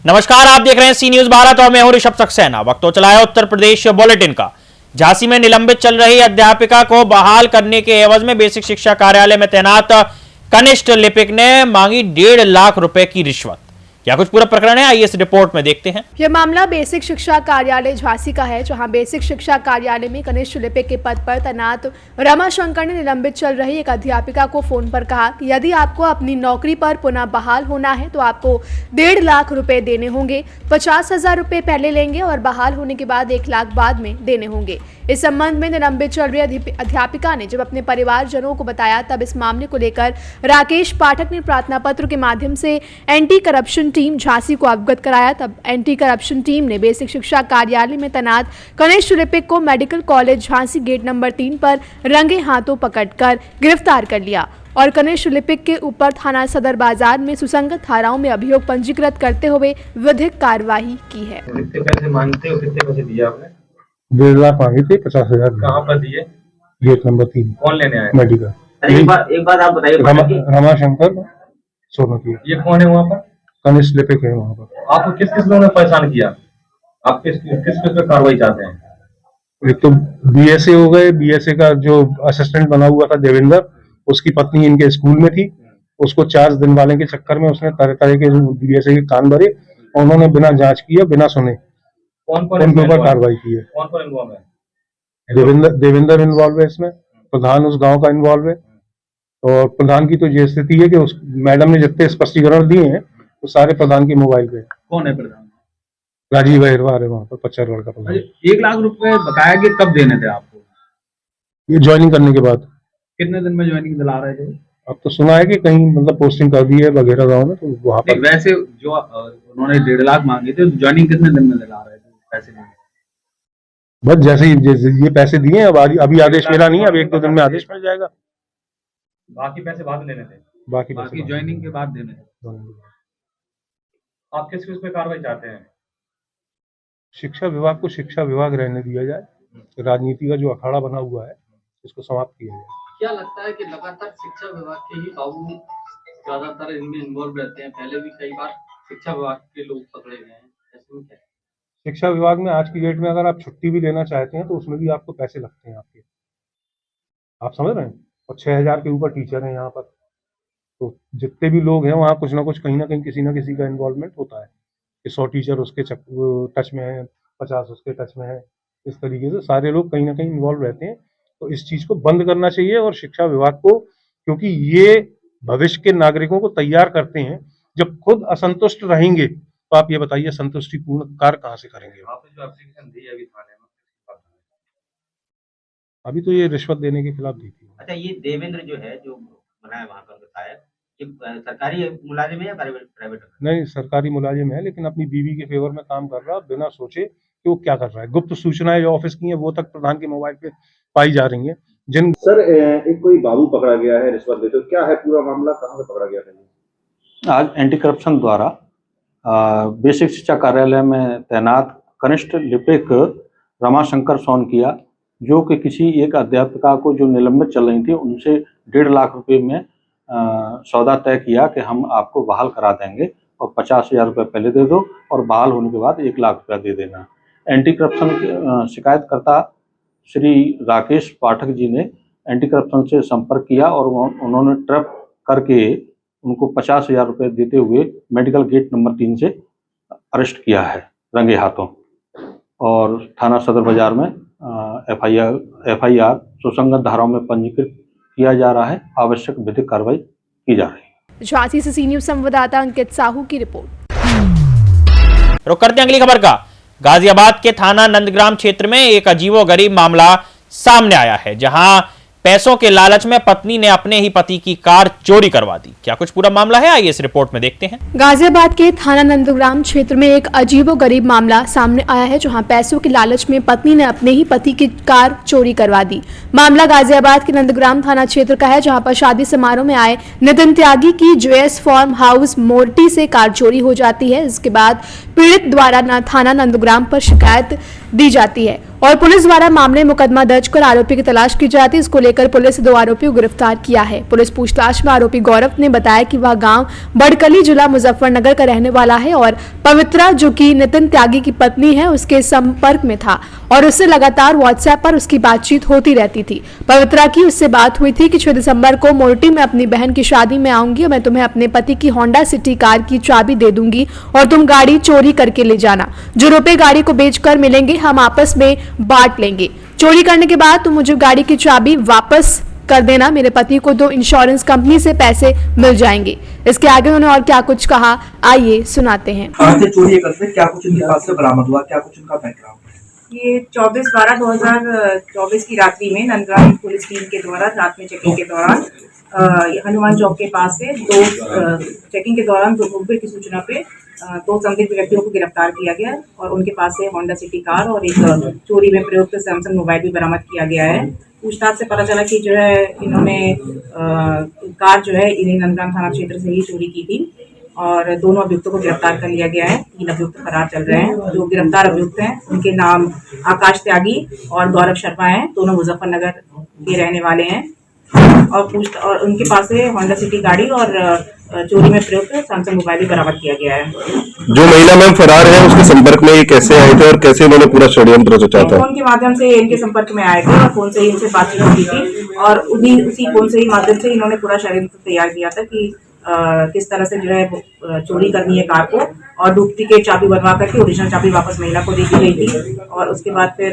नमस्कार, आप देख रहे हैं सी न्यूज भारत और मैं हूं ऋषभ सक्सेना। वक्त तो चला है उत्तर प्रदेश बुलेटिन का। झांसी में निलंबित चल रही अध्यापिका को बहाल करने के एवज में बेसिक शिक्षा कार्यालय में तैनात कनिष्ठ लिपिक ने मांगी 1.5 लाख रुपए की रिश्वत। क्या कुछ पूरा प्रकरण है, आइए इस रिपोर्ट में देखते हैं। यह मामला बेसिक शिक्षा कार्यालय झांसी का है, जहां बेसिक शिक्षा कार्यालय में कनिष्ठ लिपिक के पद पर तैनात रमाशंकर ने निलंबित चल रही एक अध्यापिका को फोन पर कहा कि यदि आपको अपनी नौकरी पर पुनः बहाल होना है तो आपको 1.5 लाख रुपए देने होंगे। 50,000 रुपए पहले लेंगे और बहाल होने के बाद 1 लाख बाद में देने होंगे। इस संबंध में निलंबित चल रही अध्यापिका ने जब अपने परिवारजनों को बताया, तब इस मामले को लेकर राकेश पाठक ने प्रार्थना पत्र के माध्यम से एंटी करप्शन टीम झांसी को अवगत कराया। तब एंटी करप्शन टीम ने बेसिक शिक्षा कार्यालय में तैनात कनिष्ठ लिपिक को medical college Jhansi gate number 3 पर रंगे हाथों पकड़कर गिरफ्तार कर लिया और कनिष्ठ लिपिक के ऊपर थाना सदर बाजार में सुसंगत धाराओं में अभियोग पंजीकृत करते हुए विधिक कार्यवाही की है। कितने पैसे मांगते हो, कितने पैसे दिए आपने? 1.5 लाख मांगे थे, 50,000। कहाँ पर दिए? Gate number 3। कौन लेने आया? मेडिकल। एक बात आप बताइए। रमाशंकर सोनकी। ये कौन है वहाँ पर? कनिष्ठ लिपिक है वहाँ पर। आपको किस किस लोगों ने परेशान किया? आप किस पे कार्रवाई चाहते हैं? एक तो बीएसए हो गए, बीएसए का जो असिस्टेंट बना हुआ था देवेंद्र, उसकी पत्नी इनके स्कूल में थी। उसको चार्ज दिलवाने के चक्कर में उसने तरह तरह के बीएसए के कान भरे और उन्होंने बिना जांच किए, बिना सुने कौन कौन उनके ऊपर कार्रवाई की है। कौन कौन इन्वॉल्व है? देवेंद्र इन्वॉल्व है इसमें, प्रधान उस गांव का इन्वॉल्व है। और प्रधान की तो ये स्थिति है कि उस मैडम ने जितने स्पष्टीकरण दिए हैं वो सारे प्रधान के मोबाइल पे। कौन है प्रधान? राजीव अहिरवार है वहाँ पर, पचरगढ़ का प्रधान। 1 लाख रुपए बकाया कि कब देने थे आपको? ये ज्वाइनिंग करने के बाद। कितने दिन में ज्वाइनिंग दिला रहे थे? अब तो सुना है कि कहीं मतलब पोस्टिंग कर दी है वगैरह गाँव में, तो वहाँ पर। वैसे जो उन्होंने 1.5 लाख मांगे थे, ज्वाइनिंग कितने दिन में दिला रहे थे पैसे? बस जैसे ये पैसे दिए, अब अभी आदेश मिला नहीं है, अब 1-2 दिन में आदेश मिल जाएगा। बाकी पैसे बाद लेने थे? बाकी ज्वाइनिंग के बाद देने थे। आप किस पे कार्रवाई चाहते हैं? शिक्षा विभाग को शिक्षा विभाग रहने दिया जाए, राजनीति का जो अखाड़ा बना हुआ है इसको समाप्त किया जाए। क्या लगता है कि लगातार शिक्षा विभाग के ही बाबू ज्यादातर इनमें इन्वॉल्व रहते हैं? पहले भी कई बार शिक्षा विभाग के लोग पकड़े गए हैं, ऐसे में क्या? शिक्षा विभाग में आज की डेट में अगर आप छुट्टी भी लेना चाहते हैं तो उसमें भी आपको पैसे लगते हैं आपके, आप समझ रहे हैं। और 6,000 के ऊपर टीचर हैं यहाँ पर, तो जितने भी लोग हैं वहाँ कुछ ना कुछ कहीं ना कहीं किसी ना किसी का इन्वॉल्वमेंट होता है कि 100 टीचर उसके टच में है, 50 उसके टच में है। इस तरीके से सारे लोग कहीं ना कहीं इन्वॉल्व रहते हैं। तो इस चीज को बंद करना चाहिए और शिक्षा विभाग को, क्योंकि ये भविष्य के नागरिकों को तैयार करते हैं। जब खुद असंतुष्ट रहेंगे तो आप ये बताइए संतुष्टिपूर्ण कार्य कहाँ से करेंगे? आपने जो एप्लीकेशन दी अभी थाने में, अभी तो ये रिश्वत देने के खिलाफ दी थी। अच्छा, ये देवेंद्र जो है, जो बना है वहाँ का विधायक, ये सरकारी मुलाजिम है या प्राइवेट? नहीं, सरकारी मुलाजिम है, लेकिन अपनी बीवी के फेवर में काम कर रहा, बिना सोचे कि वो क्या कर रहा है। गुप्त सूचनाएं जो ऑफिस की हैं वो तक प्रधान के मोबाइल पे पाई जा रही हैं। सर, एक कोई बाबू पकड़ा गया है रिश्वत देते, तो क्या है पूरा मामला, कहाँ से पकड़ा गया था? आज एंटी करप्शन द्वारा बेसिक शिक्षा कार्यालय में तैनात कनिष्ठ लिपिक रमाशंकर सोनकिया, जो कि किसी एक अध्यापिका को जो निलंबित चल रही थी उनसे 1.5 लाख रुपए में सौदा तय किया कि हम आपको बहाल करा देंगे और 50,000 रुपये पहले दे दो और बहाल होने के बाद 1 लाख रुपया दे देना। एंटी करप्शन शिकायतकर्ता श्री राकेश पाठक जी ने एंटी करप्शन से संपर्क किया और उन्होंने ट्रैप करके उनको 50,000 रुपये देते हुए मेडिकल गेट नंबर 3 से अरेस्ट किया है रंगे हाथों, और थाना सदर बाजार में एफआईआर सुसंगत धाराओं में पंजीकृत किया जा रहा है। आवश्यक विधिक कार्रवाई की जा रही है। झांसी से सी न्यूज संवाददाता अंकित साहू की रिपोर्ट। रुक करते हैं अगली खबर का। गाजियाबाद के थाना नंदग्राम क्षेत्र में एक अजीबोगरीब मामला सामने आया है, जहां पैसों के लालच में पत्नी ने अपने ही पति की कार चोरी करवा दी। क्या कुछ पूरा मामला है, आइए इस रिपोर्ट में देखते हैं। गाजियाबाद के थाना नंदग्राम क्षेत्र में एक अजीबोगरीब मामला सामने आया है, जहां पैसों के लालच में पत्नी ने अपने ही पति की कार चोरी करवा दी। मामला गाजियाबाद के नंदग्राम थाना क्षेत्र का है, जहां पर शादी समारोह में आए नितिन त्यागी की जोएस फार्म हाउस मोर्टी से कार चोरी हो जाती है। इसके बाद पीड़ित द्वारा थाना नंदग्राम पर शिकायत दी जाती है और पुलिस द्वारा मामले में मुकदमा दर्ज कर आरोपी की तलाश की जाती है। इसको लेकर पुलिस ने 2 आरोपियों को गिरफ्तार किया है। पुलिस पूछताछ में आरोपी गौरव ने बताया कि वह गांव बड़कली जिला मुजफ्फरनगर का रहने वाला है और पवित्रा, जो कि नितिन त्यागी की पत्नी है, उसके संपर्क में था और उससे लगातार व्हाट्सएप पर उसकी बातचीत होती रहती थी। पवित्रा की उससे बात हुई थी कि 6 दिसंबर को मोर्टी में अपनी बहन की शादी में आऊंगी और मैं तुम्हें अपने पति की होंडा सिटी कार की चाबी दे दूंगी और तुम गाड़ी चोरी करके ले जाना। जो रुपए गाड़ी को बेचकर मिलेंगे हम आपस में बांट लेंगे। चोरी करने के बाद तुम मुझे गाड़ी की चाबी वापस कर देना। मेरे पति को तो इंश्योरेंस कंपनी से पैसे मिल जाएंगे। इसके आगे उन्होंने और क्या कुछ कहा, आइए सुनाते हैं। चोरी करते क्या कुछ उनके पास से बरामद हुआ, क्या कुछ उनका बैकग्राउंड है? ये 24/12/2024 की रात्रि में नंदगांव पुलिस टीम के द्वारा रात में चेकिंग के दौरान हनुमान चौक के पास से चेकिंग के दौरान 2 मुखबिर की सूचना पे 2 संदिग्ध व्यक्तियों को गिरफ्तार किया गया और उनके पास से होंडा सिटी कार और एक चोरी में प्रयुक्त सैमसंग मोबाइल भी बरामद किया गया है। पूछताछ से पता चला कि जो है इन्होंने कार जो है इन्हीं नंदगांव थाना क्षेत्र से ही चोरी की थी और दोनों अभियुक्तों को गिरफ्तार कर लिया गया है। 3 अभियुक्त फरार चल रहे हैं। जो गिरफ्तार अभियुक्त हैं उनके नाम आकाश त्यागी और गौरव शर्मा हैं। दोनों मुजफ्फरनगर के रहने वाले हैं और उनके पास से होंडा सिटी गाड़ी और चोरी में प्रयुक्त सैमसंग मोबाइल भी बरामद किया गया है। जो महिला मैम फरार है उसके संपर्क में ये कैसे आए थे और कैसे इन्होंने पूरा षड्यंत्र रचा था? फोन के माध्यम से इनके संपर्क में आए थे और फोन से ही इनसे बातचीत की थी और उसी फोन से ही माध्यम से इन्होंने पूरा षड्यंत्र तैयार किया था कि किस तरह से जो है चोरी करनी है कार को और डुप्लीकेट चाबी बनवा करके ओरिजिनल चाबी वापस महिला को दे दी गई थी। और उसके बाद फिर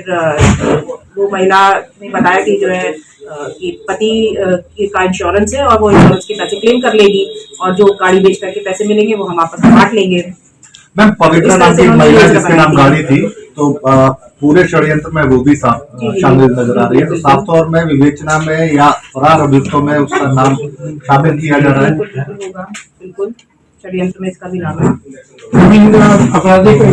वो महिला ने बताया कि जो है कि पति का इंश्योरेंस है और वो इंश्योरेंस के पैसे क्लेम कर लेगी और जो गाड़ी बेच करके पैसे मिलेंगे वो हम आपस में बांट लेंगे। मैम पवित्रा नाम की महिला जिसके नाम गाड़ी थी, तो पूरे षड्यंत्र में वो भी शामिल नजर आ रही है। तो साफ तौर में विवेचना में या फरार अभियुक्तों में उसका नाम शामिल किया जा रहा है। बिल्कुल षड्यंत्र में इसका भी नाम है। अपराधी को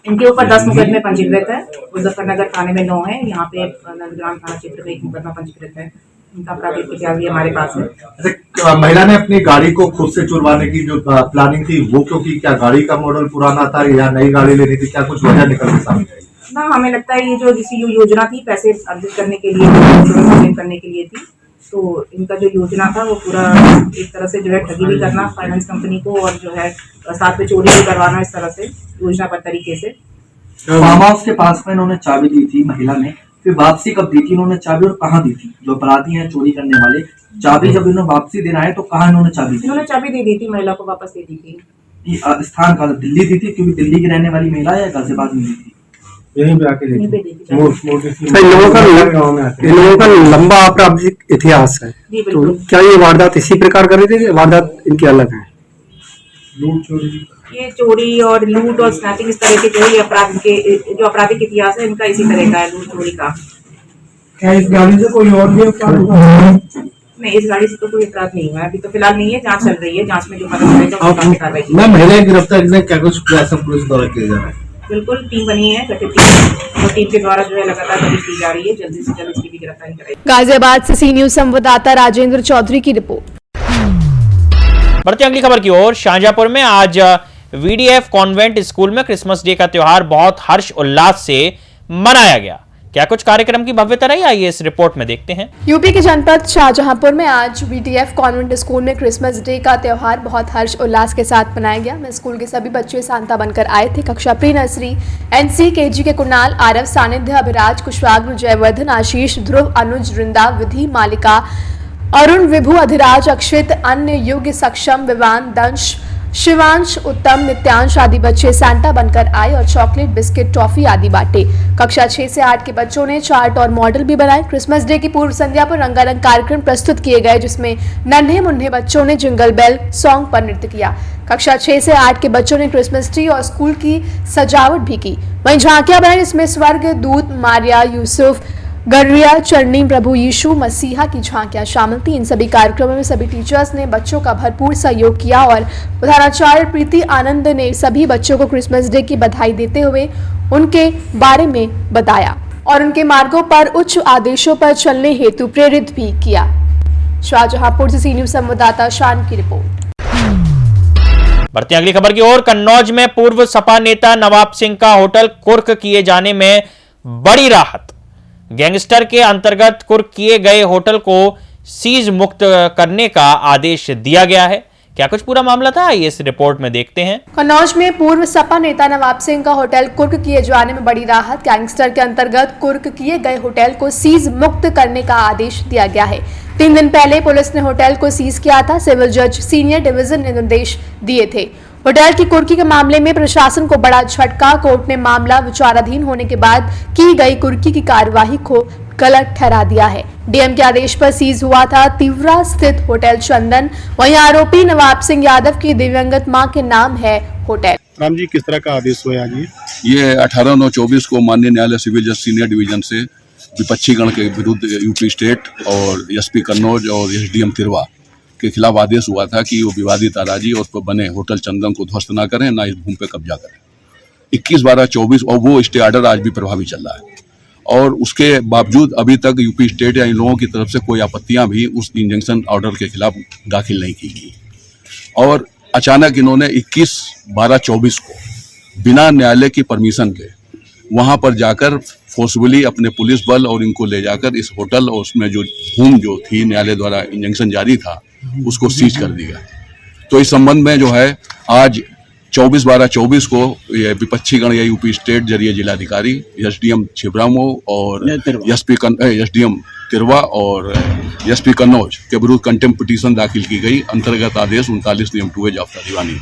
इनके ऊपर 10 मुकदमे पंजीकृत है। मुजफ्फरनगर थाने में 9 है। यहाँ पे नंदगांव थाना क्षेत्र में 1 मुकदमा पंजीकृत है। इनका आपराधिक इतिहास भी हमारे पास है। महिला ने अपनी गाड़ी को खुद से चुरवाने की जो प्लानिंग थी वो क्योंकि क्या गाड़ी का मॉडल पुराना था या नई गाड़ी लेनी थी, क्या कुछ वजह निकल के सामने आई? ना, हमें लगता है ये जो जिसकी योजना थी पैसे अर्जित करने के लिए करने के लिए थी। तो इनका जो योजना था वो पूरा एक तरह से जो है ठगी भी करना फाइनेंस कंपनी को और जो है साथ में चोरी भी करवाना, इस तरह से योजनाबद्ध तरीके से। फार्म हाउस के पास में इन्होंने चाबी दी थी महिला ने, फिर वापसी कब दी थी इन्होंने चाबी और कहाँ दी थी? जो अपराधी हैं चोरी करने वाले, चाबी जब इन्होंने वापसी देना है तो कहाँ इन्होंने चाबी दी? इन्होंने चाबी दे दी थी, महिला को वापस दे दी थी। स्थान कहाँ? दिल्ली दी थी क्योंकि दिल्ली की रहने वाली महिला या गाजियाबाद में दी थी? यहीं पे आके यहीं पे दी थी। इन लोगों का लंबा आपराधिक इतिहास है, तो क्या ये वारदात इसी प्रकार कर रही थी? वारदात इनकी अलग है? लूट चोरी, ये चोरी और लूट और स्नैचिंग इस तरह के जो ये अपराध के जो आपराधिक इतिहास है इनका इसी तरह का है, लूट चोरी का। क्या इस गाड़ी से कोई और भी नहीं, इस गाड़ी से तो कोई अपराध नहीं हुआ है, अभी तो फिलहाल नहीं है। जांच चल रही है, जांच में जो पता चलेगा उसकी कार्रवाई की मैम महिला की गिरफ्तारी में क्या कुछ प्रयास पुलिस द्वारा किया जा रहा है? बिल्कुल, टीम बनी है, गठित टीम, और टीम के द्वारा जो है लगातार तलाश की जा रही है। जल्दी से जल्द इसकी भी गिरफ्तारी करेगी। गाजियाबाद से सी न्यूज संवाददाता राजेंद्र चौधरी की रिपोर्ट। बढ़ते अगली खबर की ओर। शाहजहांपुर में आज वीडीएफ कॉन्वेंट स्कूल में क्रिसमस डे का त्योहार बहुत हर्ष उल्लास से मनाया गया। क्या कुछ कार्यक्रम की भव्यता रही, आइए इस रिपोर्ट में देखते हैं। यूपी के जनपद शाहजहांपुर में आज वीडीएफ कॉन्वेंट स्कूल में क्रिसमस डे का त्योहार बहुत हर्ष उल्लास के साथ मनाया गया। स्कूल के सभी बच्चे सांता बनकर आए थे। कक्षा प्री नर्सरी एनसी केजी के कुणाल, आरव, सानिध्य, अभिराज, कुशवाग्र, जयवर्धन, आशीष, ध्रुव, अनुज, वृंदा, विधि, मालिका, अरुण, विभु, अधिराज, अक्षित, अन्य, युग, सक्षम, विवान, दंश, शिवांश, उत्तम, नित्यांश आदि बच्चे सांता बनकर आए और चॉकलेट, बिस्किट, टॉफी आदि बांटे। कक्षा 6 से 8 के बच्चों ने चार्ट और मॉडल भी बनाए। क्रिसमस डे की पूर्व संध्या पर रंगारंग कार्यक्रम प्रस्तुत किए गए, जिसमें नन्हे मुन्ने बच्चों ने जिंगल बेल सॉन्ग पर नृत्य किया। कक्षा 6 से 8 के बच्चों ने क्रिसमस ट्री और स्कूल की सजावट भी की। वहीं झांकियां बनाई, जिसमें स्वर्ग दूत, मारिया, यूसुफ, गर्रिया, चरनी, प्रभु यीशु मसीहा की झांकियां शामिल थी। इन सभी कार्यक्रमों में सभी टीचर्स ने बच्चों का भरपूर सहयोग किया और प्रधानाचार्य प्रीति आनंद ने सभी बच्चों को क्रिसमस डे की बधाई देते हुए उनके बारे में बताया और उनके मार्गों पर उच्च आदेशों पर चलने हेतु प्रेरित भी किया। शाहजहांपुर से सी न्यूज संवाददाता शान की रिपोर्ट। बढ़ते अगली खबर की ओर। कन्नौज में पूर्व सपा नेता नवाब सिंह का होटल कुर्क किए जाने में बड़ी राहत। गैंगस्टर के अंतर्गत कुर्क किए गए होटल को सीज मुक्त करने का आदेश दिया गया है। क्या कुछ पूरा मामला था, आइए इस रिपोर्ट में देखते हैं। कन्नौज में पूर्व सपा नेता नवाब सिंह का होटल कुर्क किए जाने में बड़ी राहत। गैंगस्टर के अंतर्गत कुर्क किए गए होटल को सीज मुक्त करने का आदेश दिया गया है। 3 दिन पहले पुलिस ने होटल को सीज किया था। सिविल जज सीनियर डिवीजन ने निर्देश दिए थे। होटल की कुर्की के मामले में प्रशासन को बड़ा झटका। कोर्ट ने मामला विचाराधीन होने के बाद की गई कुर्की की कार्यवाही को गलत ठहरा दिया है। डीएम के आदेश पर सीज हुआ था तिवरा स्थित होटल चंदन। वहीं आरोपी नवाब सिंह यादव की दिवंगत मां के नाम है होटल। राम जी, किस तरह का आदेश हुआ आज? ये 18/9/24 को माननीय न्यायालय सिविल जज सीनियर डिवीजन से विपक्षी गण के विरुद्ध यूपी स्टेट और एसपी कन्नौज और एसडीएम तिरवा के खिलाफ आदेश हुआ था कि वो विवादित अराजी और उस पर बने होटल चंदन को ध्वस्त न करें, ना इस भूमि पे कब्जा करें। 21/12/24 और वो स्टे ऑर्डर आज भी प्रभावी चल रहा है और उसके बावजूद अभी तक यूपी स्टेट या इन लोगों की तरफ से कोई आपत्तियां भी उस इंजंक्शन ऑर्डर के खिलाफ दाखिल नहीं की गई। और अचानक इन्होंने 21/12/24 को बिना न्यायालय की परमिशन के वहां पर जाकर फोर्सफुली अपने पुलिस बल और इनको ले जाकर इस होटल और उसमें जो भूमि जो थी न्यायालय द्वारा इंजंक्शन जारी था उसको सीज कर दिया। तो इस संबंध में जो है आज 24/12/24 को ये विपक्षी गण या यूपी स्टेट जरिए जिलाधिकारी एसडीएम छिबरामऊ और एसडीएम तिरवा और एसपी कन्नौज के विरुद्ध कंटेम्प्ट पिटीशन दाखिल की गई। अंतर्गत आदेश 39 नियम 2 जाफ्ता दीवानी।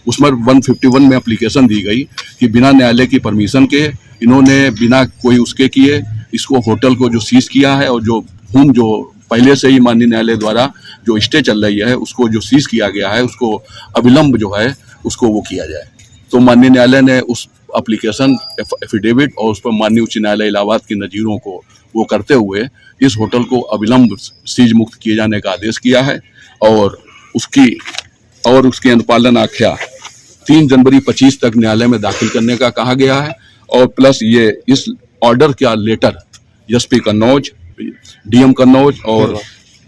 उसमें 151 में एप्लीकेशन दी गई कि बिना न्यायालय की परमिशन के इन्होंने बिना कोई उसके किए इसको होटल को जो सीज किया है और जो भूमि जो पहले से ही माननीय न्यायालय द्वारा जो स्टे चल रही है उसको जो सीज किया गया है उसको अविलंब जो है उसको वो किया जाए। तो माननीय न्यायालय ने उस एप्लीकेशन एफिडेविट और उस पर माननीय उच्च न्यायालय इलाहाबाद की नजीरों को वो करते हुए इस होटल को अविलंब सीज मुक्त किए जाने का आदेश किया है और उसकी अनुपालन आख्या 3 जनवरी 25 तक न्यायालय में दाखिल करने का कहा गया है। और प्लस ये इस ऑर्डर का letter SP Kannauj, DM Kannauj और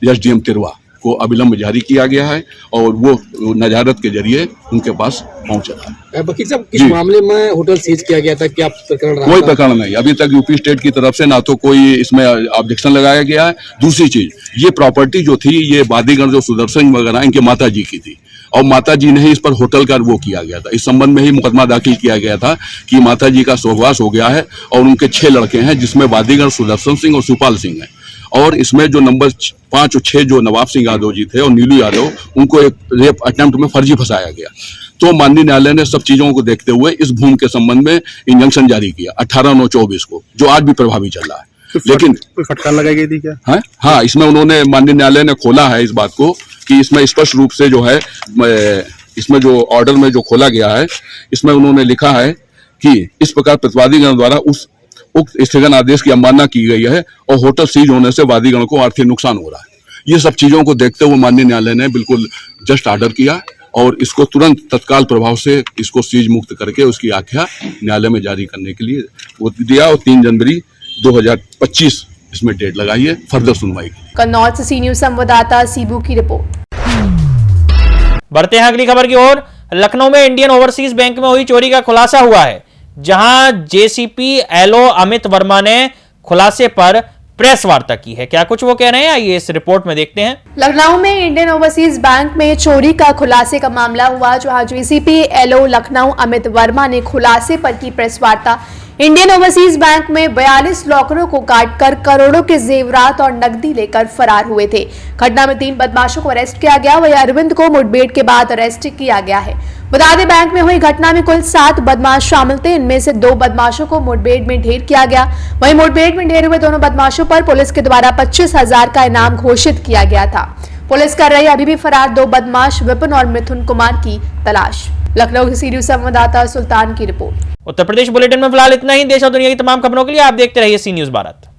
एसडीएम तिरवा को अविलंब जारी किया गया है और वो नजारत के जरिए उनके पास पहुंच रहा है। वकील साहब, किस मामले में होटल सीज किया गया था? क्या प्रकरण रहा? कोई प्रकरण नहीं, अभी तक यूपी स्टेट की तरफ से ना तो कोई इसमें ऑब्जेक्शन लगाया गया है। दूसरी चीज, ये प्रॉपर्टी जो थी ये वादीगण जो सुदर्शन वगैरह इनके माता जी की थी और माता जी ने ही इस पर होटल का वो किया गया था। इस संबंध में ही मुकदमा दाखिल किया गया था कि माता जी का स्वर्गवास हो गया है और उनके 6 लड़के हैं जिसमें वादीगण सुदर्शन सिंह और सुपाल सिंह है। और इसमें जो नंबर 5 और 6 जो नवाब सिंह यादव जी थे और नीलू यादव उनको एक रेप अटेम्प्ट में फर्जी फंसाया गया। तो माननीय न्यायालय ने सब चीजों को देखते हुए इस भूमि के संबंध में इंजंक्शन जारी किया 18/9/24 को, जो आज भी प्रभावी चल रहा है। लेकिन कोई फटकार लगाई गई थी क्या? हाँ, इसमें उन्होंने माननीय न्यायालय ने खोला है इस बात को कि इसमें स्पष्ट रूप से जो है इसमें जो ऑर्डर में जो खोला गया है इसमें उन्होंने लिखा है कि इस प्रकार प्रतिवादीगण द्वारा उक्त स्थगन आदेश की अवमानना की गई है और होटल सीज होने से वादीगण को आर्थिक नुकसान हो रहा है। ये सब चीजों को देखते हुए माननीय न्यायालय ने बिल्कुल जस्ट ऑर्डर किया और इसको तुरंत तत्काल प्रभाव से इसको सीज मुक्त करके उसकी आख्या न्यायालय में जारी करने के लिए वो दिया और 3 जनवरी 2025 इसमें डेट लगाई है फर्दर सुनवाई की। कन्नौज से सी न्यूज संवाददाता सीबू की रिपोर्ट। बढ़ते हैं अगली खबर की ओर। लखनऊ में इंडियन ओवरसीज बैंक में हुई चोरी का खुलासा हुआ है, जहां जेसीपी एलओ अमित वर्मा ने खुलासे पर प्रेस वार्ता की है। क्या कुछ वो कह रहे हैं, आइए इस रिपोर्ट में देखते हैं। लखनऊ में इंडियन ओवरसीज बैंक में चोरी का खुलासे का मामला हुआ, जहां जेसीपी एलओ लखनऊ अमित वर्मा ने खुलासे पर की प्रेस वार्ता। इंडियन ओवरसीज बैंक में 42 लॉकरों को काटकर करोड़ों के जेवरात और नकदी लेकर फरार हुए थे। घटना में 3 बदमाशों को अरेस्ट किया गया। वहीं अरविंद को मुठभेड़ के बाद अरेस्ट किया गया है। बता दें, बैंक में हुई घटना में कुल 7 बदमाश शामिल थे। इनमें से 2 बदमाशों को मुठभेड़ में ढेर किया गया। वहीं मुठभेड़ में ढेर हुए दोनों बदमाशों पर पुलिस के द्वारा 25,000 का इनाम घोषित किया गया था। पुलिस कर रही अभी भी फरार 2 बदमाश विपिन और मिथुन कुमार की तलाश। लखनऊ से सी न्यूज संवाददाता सुल्तान की रिपोर्ट। उत्तर प्रदेश बुलेटिन में फिलहाल इतना ही। देश और दुनिया की तमाम खबरों के लिए आप देखते रहिए सी न्यूज भारत।